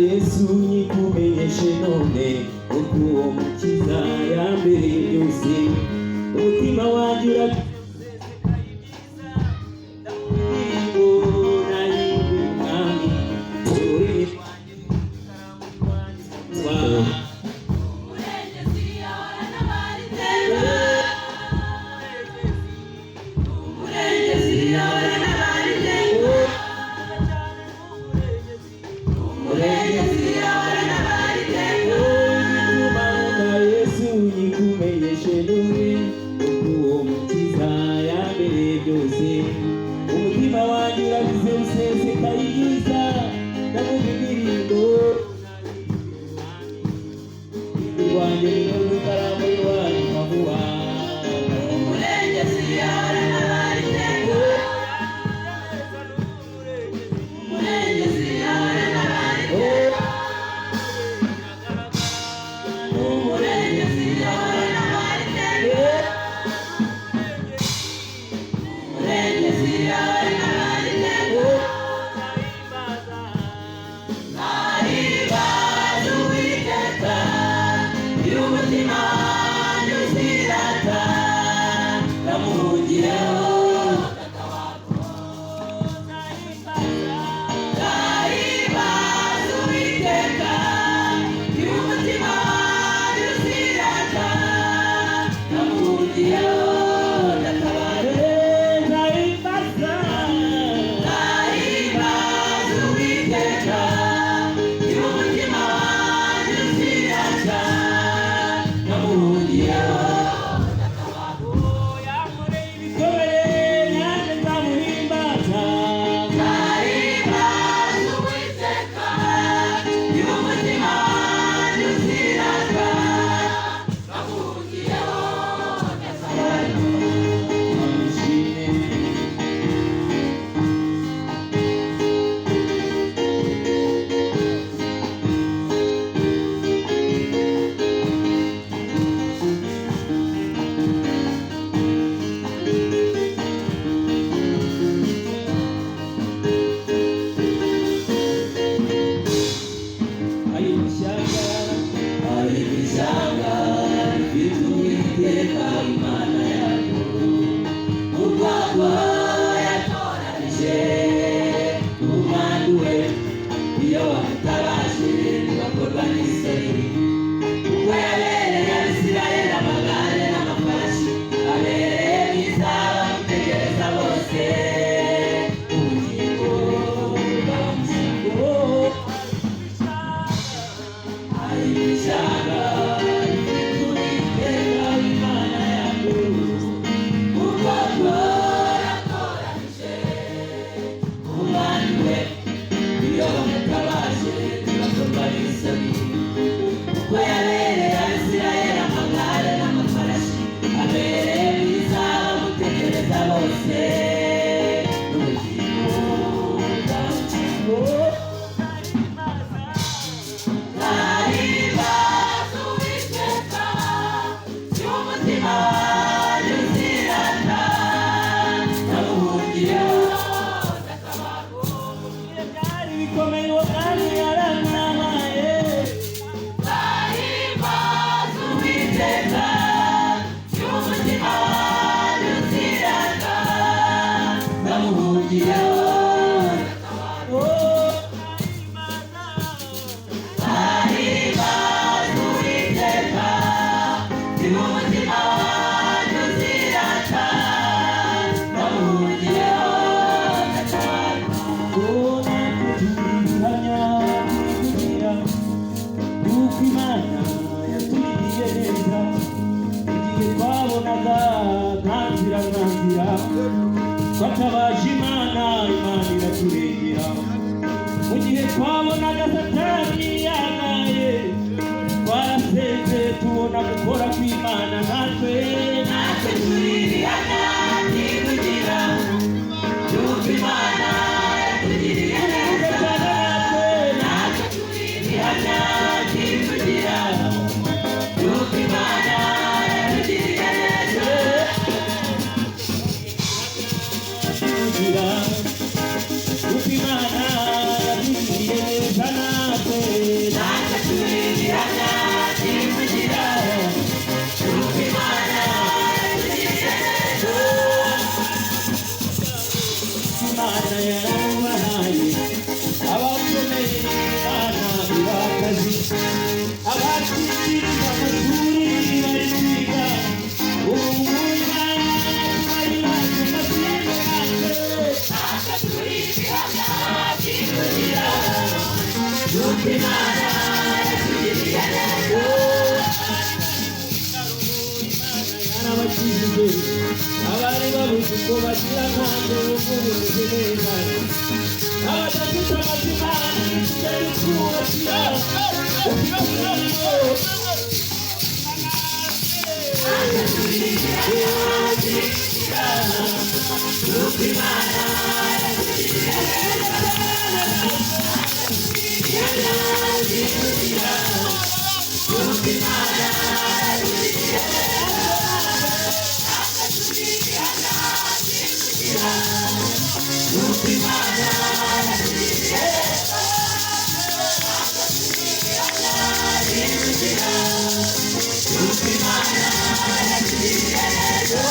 Yesu nikumenyeshe none uko uwo mukiza yambereye byose umutima wanjye ntanzira twatabaje Imana iraturengera mu gihe twabonaga Satani yagaye twarasenze tubona gukora kw'Imana natwe turihana ntibugira yuko Imana yatugiriye neza natwe turihana ntibugira yuko Imana yatugiriye neza yuko Imana yatugiriye neza natwe turihana ntibugira yuko Imana yatugiriye neza Imana yarabahaye abakomeye Imana ibakazi abakiriza amashuri bari kwiga ubu Imana bari baje amashuri natwe turi ibihamya by'ikugira yuko Imana yatugiriye neza yarabakijije abari babuze uko bagira ntabwo bumvise neza abadafite amazima n'ibitari kubakira yuko Imana yatugiriye neza